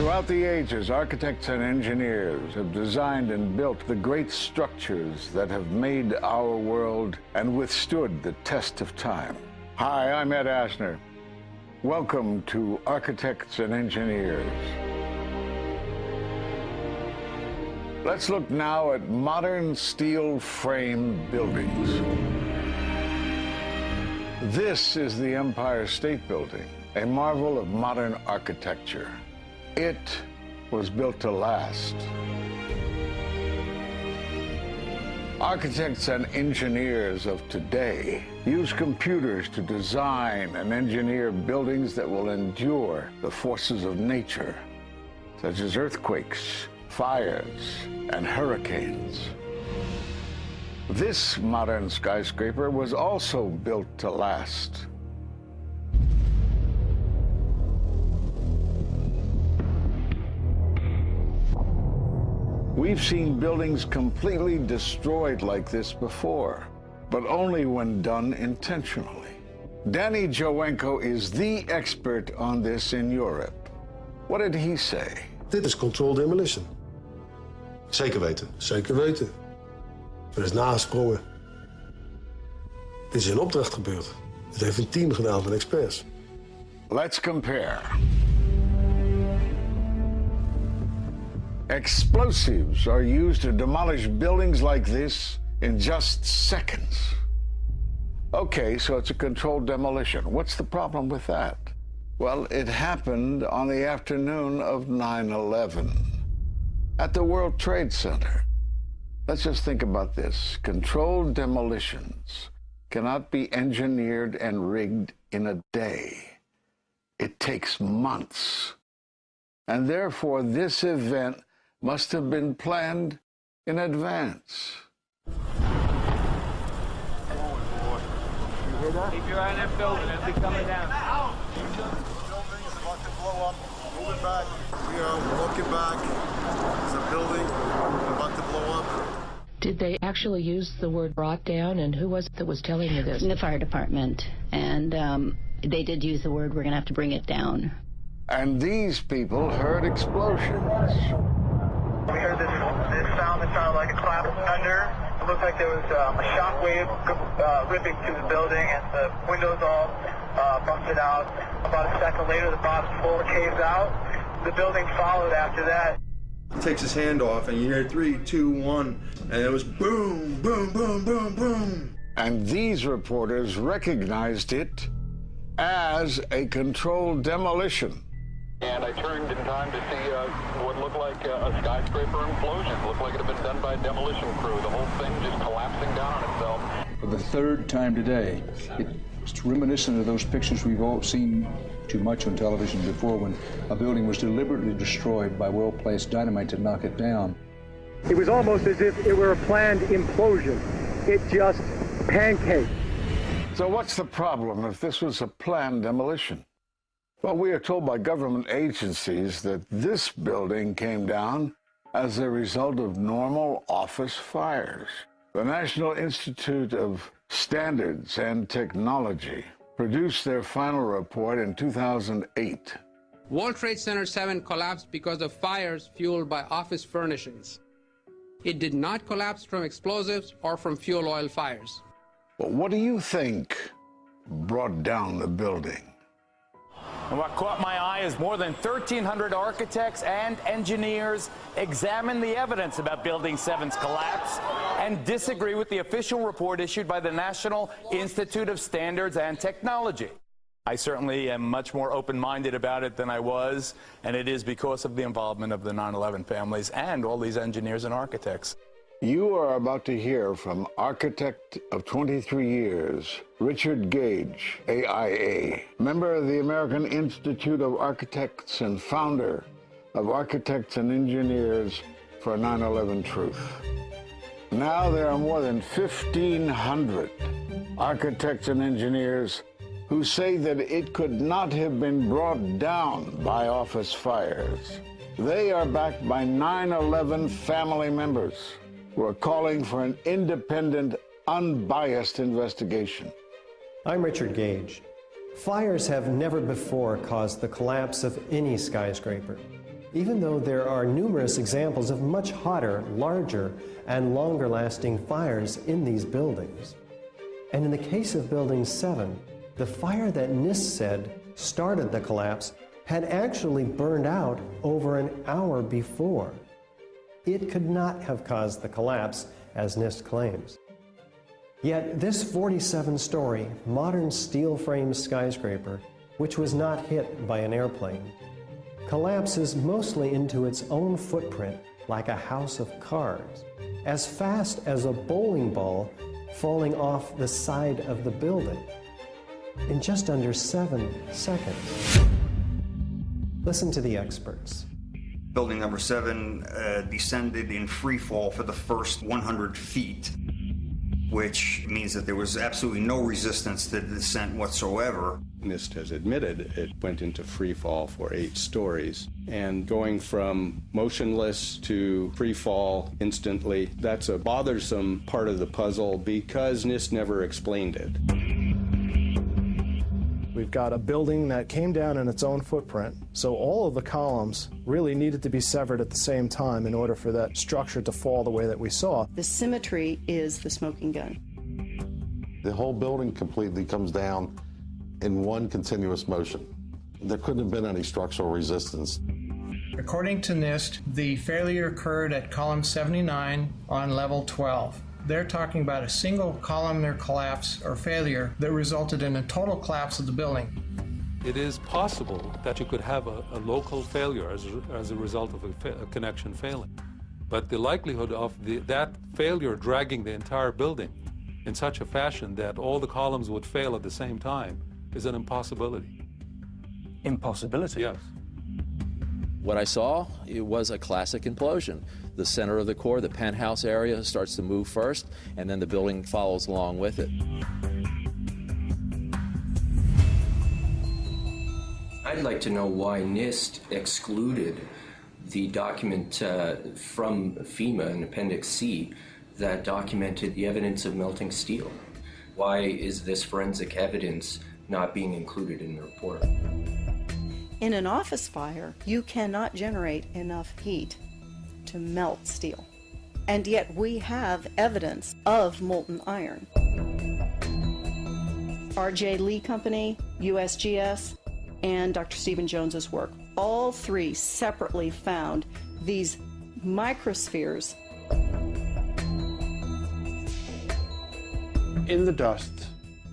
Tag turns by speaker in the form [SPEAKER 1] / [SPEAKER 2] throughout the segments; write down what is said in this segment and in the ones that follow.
[SPEAKER 1] Throughout the ages, architects and engineers have designed and built the great structures that have made our world and withstood the test of time. Hi, I'm Ed Asner. Welcome to Architects and Engineers. Let's look now at modern steel frame buildings. This is the Empire State Building, a marvel of modern architecture. It was built to last. Architects and engineers of today use computers to design and engineer buildings that will endure the forces of nature, such as earthquakes, fires, and hurricanes. This modern skyscraper was also built to last. We've seen buildings completely destroyed like this before, but only when done intentionally. Danny Jowenko is the expert on this in Europe. What did he say?
[SPEAKER 2] Dit is controlled demolition.
[SPEAKER 3] Zeker weten.
[SPEAKER 2] Zeker weten. Er is nagesprongen. Dit is in opdracht gebeurd. Dit heeft een team gedaan van experts.
[SPEAKER 1] Let's compare. Explosives are used to demolish buildings like this in just seconds. Okay, so it's a controlled demolition. What's the problem with that? Well, it happened on the afternoon of 9/11 at the World Trade Center. Let's just think about this. Controlled demolitions cannot be engineered and rigged in a day. It takes months. And therefore, this event must have been planned in advance.
[SPEAKER 4] You hear that? Keep your eye on that building as they're coming down.
[SPEAKER 3] Buildings about to blow up. Moving back. We are walking back. There's a building about to blow up.
[SPEAKER 5] Did they actually use the word brought down, and who was it that was telling you this?
[SPEAKER 6] The fire department, and they did use the word, we're going to have to bring it down.
[SPEAKER 1] And these people heard explosions.
[SPEAKER 7] We heard this sound that sounded like a clap of thunder. It looked like there was a shock wave ripping through the building, and the windows all busted out. About a second later, the bottom floor caves out. The building followed after that.
[SPEAKER 3] He takes his hand off, and you hear 3, 2, 1, and it was boom, boom, boom, boom, boom.
[SPEAKER 1] And these reporters recognized it as a controlled demolition.
[SPEAKER 8] And I turned in time to see what looked like a skyscraper implosion. Looked like it had been done by a demolition crew. The whole thing just collapsing down on itself.
[SPEAKER 9] For the third time today, it's reminiscent of those pictures we've all seen too much on television before, when a building was deliberately destroyed by well-placed dynamite to knock it down.
[SPEAKER 10] It was almost as if it were a planned implosion. It just pancaked.
[SPEAKER 1] So what's the problem if this was a planned demolition? Well, we are told by government agencies that this building came down as a result of normal office fires. The National Institute of Standards and Technology produced their final report in 2008.
[SPEAKER 11] World Trade Center 7 collapsed because of fires fueled by office furnishings. It did not collapse from explosives or from fuel oil fires.
[SPEAKER 1] Well, what do you think brought down the building?
[SPEAKER 12] And what caught my eye is more than 1,300 architects and engineers examine the evidence about Building 7's collapse and disagree with the official report issued by the National Institute of Standards and Technology. I certainly am much more open-minded about it than I was, and it is because of the involvement of the 9/11 families and all these engineers and architects.
[SPEAKER 1] You are about to hear from architect of 23 years, Richard Gage, AIA, member of the American Institute of Architects and founder of Architects and Engineers for 9/11 Truth. Now there are more than 1,500 architects and engineers who say that it could not have been brought down by office fires. They are backed by 9/11 family members who are calling for an independent, unbiased investigation.
[SPEAKER 13] I'm Richard Gage. Fires have never before caused the collapse of any skyscraper. even though there are numerous examples of much hotter, larger, and longer-lasting fires in these buildings. And in the case of Building 7, the fire that NIST said started the collapse had actually burned out over an hour before. It could not have caused the collapse, as NIST claims. Yet this 47-story, modern steel-frame skyscraper, which was not hit by an airplane, collapses mostly into its own footprint like a house of cards, as fast as a bowling ball falling off the side of the building, in just under 7 seconds. Listen to the experts.
[SPEAKER 14] Building number 7 descended in free fall for the first 100 feet, which means that there was absolutely no resistance to the descent whatsoever.
[SPEAKER 15] NIST has admitted it went into free fall for 8 stories. And going from motionless to free fall instantly, that's a bothersome part of the puzzle because NIST never explained it.
[SPEAKER 16] We've got a building that came down in its own footprint, so all of the columns really needed to be severed at the same time in order for that structure to fall the way that we saw.
[SPEAKER 17] The symmetry is the smoking gun.
[SPEAKER 18] The whole building completely comes down in one continuous motion. There couldn't have been any structural resistance.
[SPEAKER 19] According to NIST, the failure occurred at column 79 on level 12. They're talking about a single columnar collapse or failure that resulted in a total collapse of the building.
[SPEAKER 20] It is possible that you could have a local failure as a result of a connection failing. But the likelihood of that failure dragging the entire building in such a fashion that all the columns would fail at the same time is an impossibility.
[SPEAKER 21] Impossibility?
[SPEAKER 20] Yes.
[SPEAKER 22] What I saw, it was a classic implosion. The center of the core, the penthouse area, starts to move first, and then the building follows along with it.
[SPEAKER 23] I'd like to know why NIST excluded the document from FEMA in Appendix C that documented the evidence of melting steel. Why is this forensic evidence not being included in the report?
[SPEAKER 17] In an office fire, you cannot generate enough heat to melt steel. And yet we have evidence of molten iron. R.J. Lee Company, USGS, and Dr. Stephen Jones's work, all three separately found these microspheres.
[SPEAKER 24] In the dust,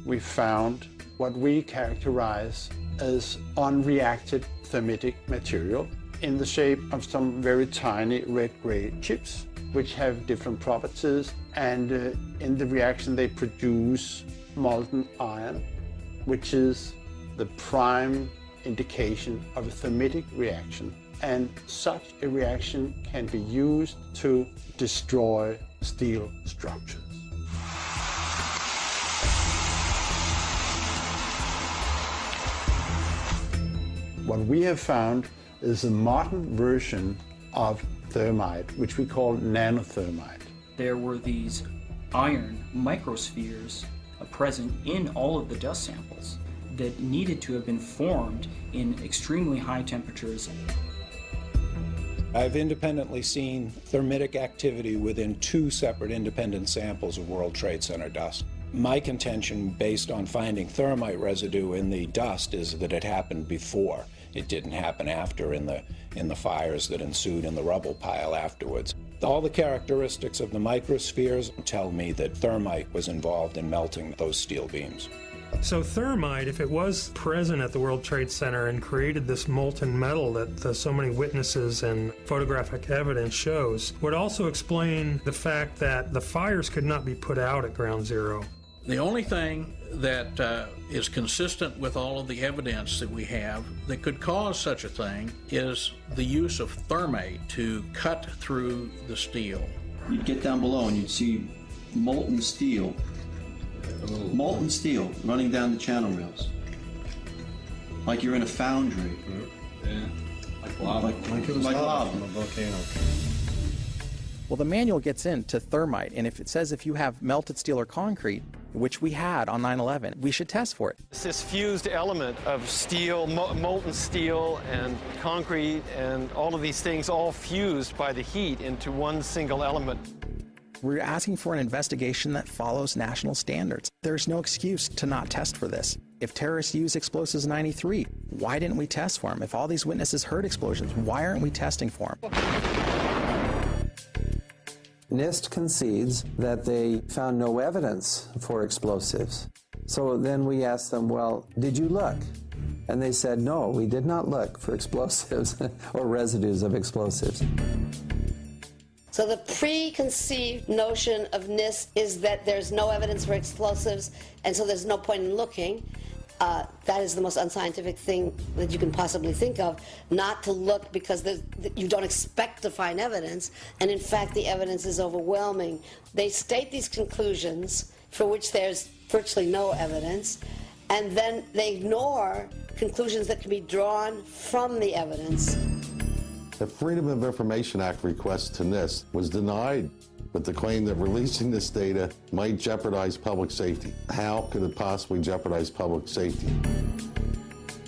[SPEAKER 24] we found what we characterize as unreacted thermitic material in the shape of some very tiny red-gray chips, which have different properties, and in the reaction they produce molten iron, which is the prime indication of a thermitic reaction. And such a reaction can be used to destroy steel structures. What we have found is a modern version of thermite, which we call nanothermite.
[SPEAKER 25] There were these iron microspheres present in all of the dust samples that needed to have been formed in extremely high temperatures.
[SPEAKER 9] I've independently seen thermitic activity within 2 separate independent samples of World Trade Center dust. My contention, based on finding thermite residue in the dust, is that it happened before. It didn't happen after in the fires that ensued in the rubble pile afterwards. All the characteristics of the microspheres tell me that thermite was involved in melting those steel beams.
[SPEAKER 26] So thermite, if it was present at the World Trade Center and created this molten metal that so many witnesses and photographic evidence shows, would also explain the fact that the fires could not be put out at Ground Zero.
[SPEAKER 27] The only thing that is consistent with all of the evidence that we have that could cause such a thing is the use of thermite to cut through the steel.
[SPEAKER 28] You'd get down below and you'd see molten steel running down the channel rails, like you're in a foundry.
[SPEAKER 29] Yeah, like lava.
[SPEAKER 28] Like it was lava from a volcano.
[SPEAKER 30] Well, the manual gets into thermite, and if it says if you have melted steel or concrete,
[SPEAKER 2] which we had on 9/11. We should test for it.
[SPEAKER 3] This fused element of steel, molten steel and concrete and all of these things all fused by the heat into one single element.
[SPEAKER 2] We're asking for an investigation that follows national standards. There's no excuse to not test for this. If terrorists used explosives in '93, why didn't we test for them? If all these witnesses heard explosions, why aren't we testing for them?
[SPEAKER 4] NIST concedes that they found no evidence for explosives. So then we asked them, well, did you look? And they said, no, we did not look for explosives or residues of explosives.
[SPEAKER 5] So the preconceived notion of NIST is that there's no evidence for explosives, and so there's no point in looking. That is the most unscientific thing that you can possibly think of, not to look because you don't expect to find evidence, and in fact the evidence is overwhelming. They state these conclusions for which there's virtually no evidence, and then they ignore conclusions that can be drawn from the evidence.
[SPEAKER 18] The Freedom of Information Act request to NIST was denied with the claim that releasing this data might jeopardize public safety. How could it possibly jeopardize public safety?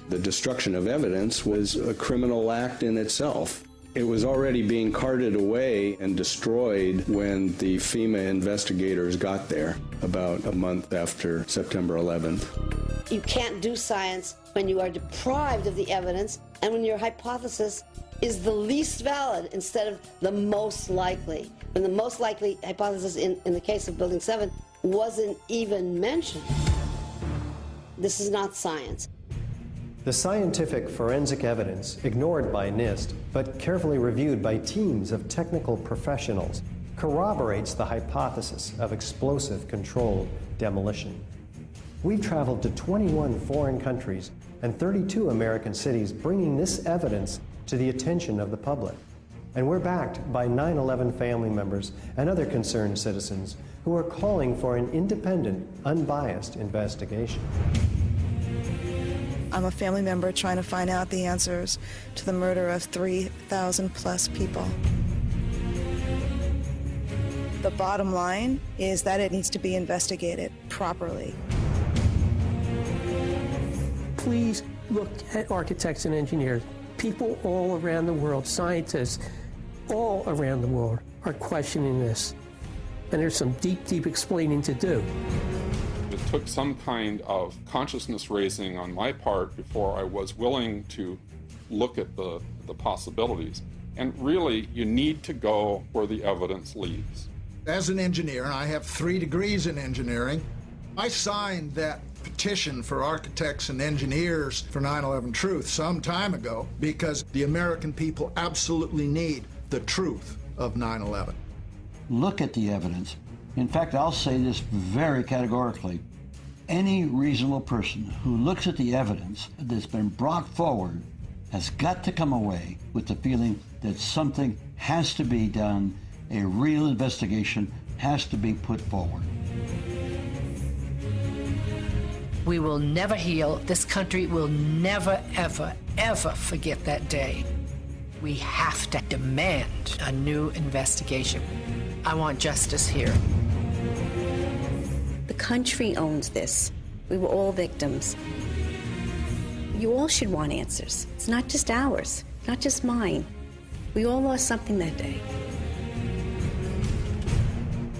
[SPEAKER 15] The destruction of evidence was a criminal act in itself. It was already being carted away and destroyed when the FEMA investigators got there about a month after September 11th.
[SPEAKER 5] You can't do science when you are deprived of the evidence and when your hypothesis is the least valid instead of the most likely. When the most likely hypothesis in the case of Building 7 wasn't even mentioned. This is not science.
[SPEAKER 13] The scientific forensic evidence, ignored by NIST, but carefully reviewed by teams of technical professionals, corroborates the hypothesis of explosive controlled demolition. We've traveled to 21 foreign countries and 32 American cities, bringing this evidence to the attention of the public. And we're backed by 9/11 family members and other concerned citizens who are calling for an independent, unbiased investigation.
[SPEAKER 6] I'm a family member trying to find out the answers to the murder of 3,000 plus people. The bottom line is that it needs to be investigated properly.
[SPEAKER 7] Please look at architects and engineers. People all around the world, scientists all around the world are questioning this. And there's some deep, deep explaining to do.
[SPEAKER 8] It took some kind of consciousness raising on my part before I was willing to look at the possibilities. And really, you need to go where the evidence leads.
[SPEAKER 10] As an engineer, and I have 3 degrees in engineering, I signed that petition for architects and engineers for 9/11 Truth some time ago because the American people absolutely need the truth of 9/11.
[SPEAKER 11] Look at the evidence. In fact, I'll say this very categorically. Any reasonable person who looks at the evidence that's been brought forward has got to come away with the feeling that something has to be done, a real investigation has to be put forward.
[SPEAKER 30] We will never heal. This country will never, ever, ever forget that day. We have to demand a new investigation. I want justice here.
[SPEAKER 31] The country owns this. We were all victims. You all should want answers. It's not just ours, not just mine. We all lost something that day.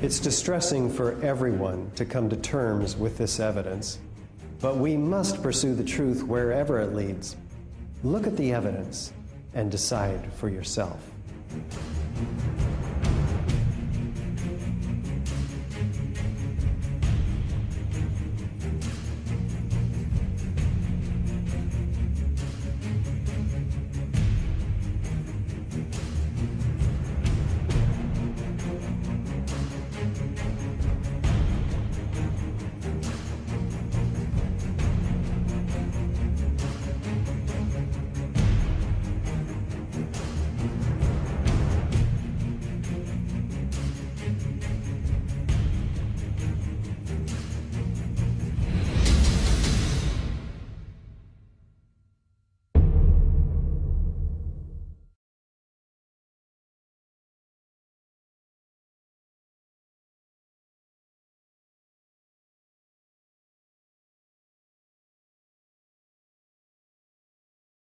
[SPEAKER 13] It's distressing for everyone to come to terms with this evidence, but we must pursue the truth wherever it leads. Look at the evidence and decide for yourself.